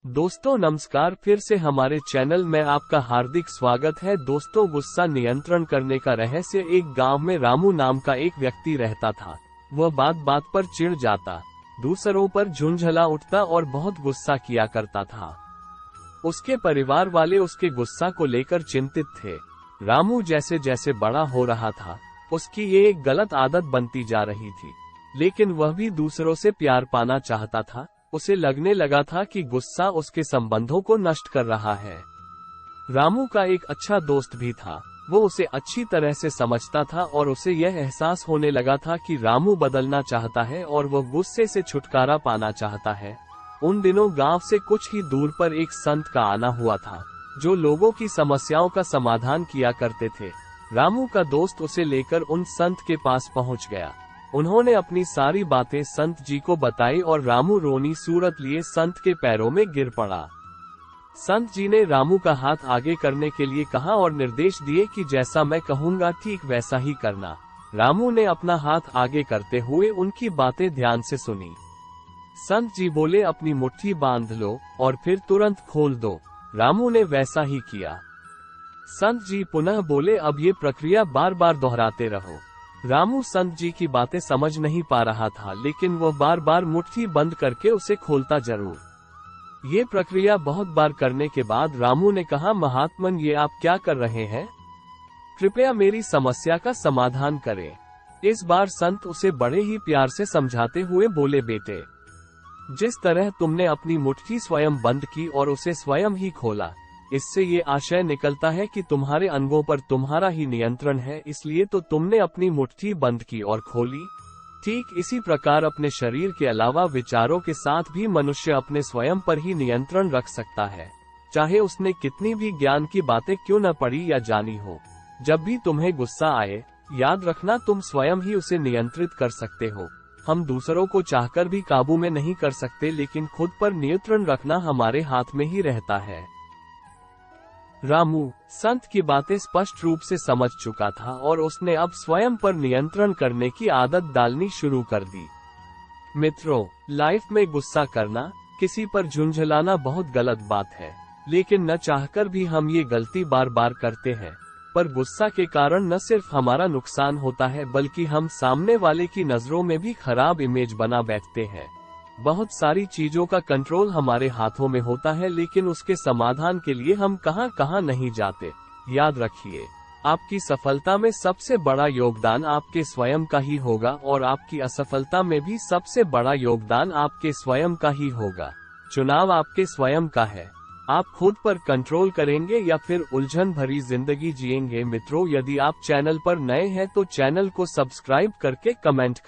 दोस्तों नमस्कार, फिर से हमारे चैनल में आपका हार्दिक स्वागत है। दोस्तों, गुस्सा नियंत्रण करने का रहस्य। एक गांव में रामू नाम का एक व्यक्ति रहता था। वह बात बात पर चिढ़ जाता, दूसरों पर झुंझला उठता और बहुत गुस्सा किया करता था। उसके परिवार वाले उसके गुस्सा को लेकर चिंतित थे। रामू जैसे जैसे बड़ा हो रहा था, उसकी ये एक गलत आदत बनती जा रही थी। लेकिन वह भी दूसरों से प्यार पाना चाहता था। उसे लगने लगा था कि गुस्सा उसके संबंधों को नष्ट कर रहा है। रामू का एक अच्छा दोस्त भी था। वो उसे अच्छी तरह से समझता था और उसे यह एहसास होने लगा था कि रामू बदलना चाहता है और वह गुस्से से छुटकारा पाना चाहता है। उन दिनों गांव से कुछ ही दूर पर एक संत का आना हुआ था, जो लोगों की समस्याओं का समाधान किया करते थे। रामू का दोस्त उसे लेकर उन संत के पास पहुंच गया। उन्होंने अपनी सारी बातें संत जी को बताई और रामू रोनी सूरत लिए संत के पैरों में गिर पड़ा। संत जी ने रामू का हाथ आगे करने के लिए कहा और निर्देश दिए कि जैसा मैं कहूँगा ठीक वैसा ही करना। रामू ने अपना हाथ आगे करते हुए उनकी बातें ध्यान से सुनी। संत जी बोले, अपनी मुट्ठी बांध लो और फिर तुरंत खोल दो। रामू ने वैसा ही किया। संत जी पुनः बोले, अब ये प्रक्रिया बार बार दोहराते रहो। रामू संत जी की बातें समझ नहीं पा रहा था, लेकिन वह बार बार मुट्ठी बंद करके उसे खोलता जरूर। ये प्रक्रिया बहुत बार करने के बाद रामू ने कहा, महात्मन, ये आप क्या कर रहे हैं? कृपया मेरी समस्या का समाधान करें। इस बार संत उसे बड़े ही प्यार से समझाते हुए बोले, बेटे, जिस तरह तुमने अपनी मुट्ठी स्वयं बंद की और उसे स्वयं ही खोला, इससे ये आशय निकलता है कि तुम्हारे अंगों पर तुम्हारा ही नियंत्रण है, इसलिए तो तुमने अपनी मुट्ठी बंद की और खोली। ठीक इसी प्रकार अपने शरीर के अलावा विचारों के साथ भी मनुष्य अपने स्वयं पर ही नियंत्रण रख सकता है, चाहे उसने कितनी भी ज्ञान की बातें क्यों न पढ़ी या जानी हो। जब भी तुम्हें गुस्सा आए, याद रखना तुम स्वयं ही उसे नियंत्रित कर सकते हो। हम दूसरों को चाहकर भी काबू में नहीं कर सकते, लेकिन खुद पर नियंत्रण रखना हमारे हाथ में ही रहता है। रामू संत की बातें स्पष्ट रूप से समझ चुका था और उसने अब स्वयं पर नियंत्रण करने की आदत डालनी शुरू कर दी। मित्रों, लाइफ में गुस्सा करना, किसी पर झुंझलाना बहुत गलत बात है, लेकिन न चाहकर भी हम ये गलती बार बार करते हैं। पर गुस्सा के कारण न सिर्फ हमारा नुकसान होता है, बल्कि हम सामने वाले की नजरों में भी खराब इमेज बना बैठते हैं। बहुत सारी चीजों का कंट्रोल हमारे हाथों में होता है, लेकिन उसके समाधान के लिए हम कहां कहां नहीं जाते। याद रखिए, आपकी सफलता में सबसे बड़ा योगदान आपके स्वयं का ही होगा और आपकी असफलता में भी सबसे बड़ा योगदान आपके स्वयं का ही होगा। चुनाव आपके स्वयं का है। आप खुद पर कंट्रोल करेंगे या फिर उलझन भरी जिंदगी जिएंगे। मित्रों, यदि आप चैनल पर नए हैं तो चैनल को सब्सक्राइब करके कमेंट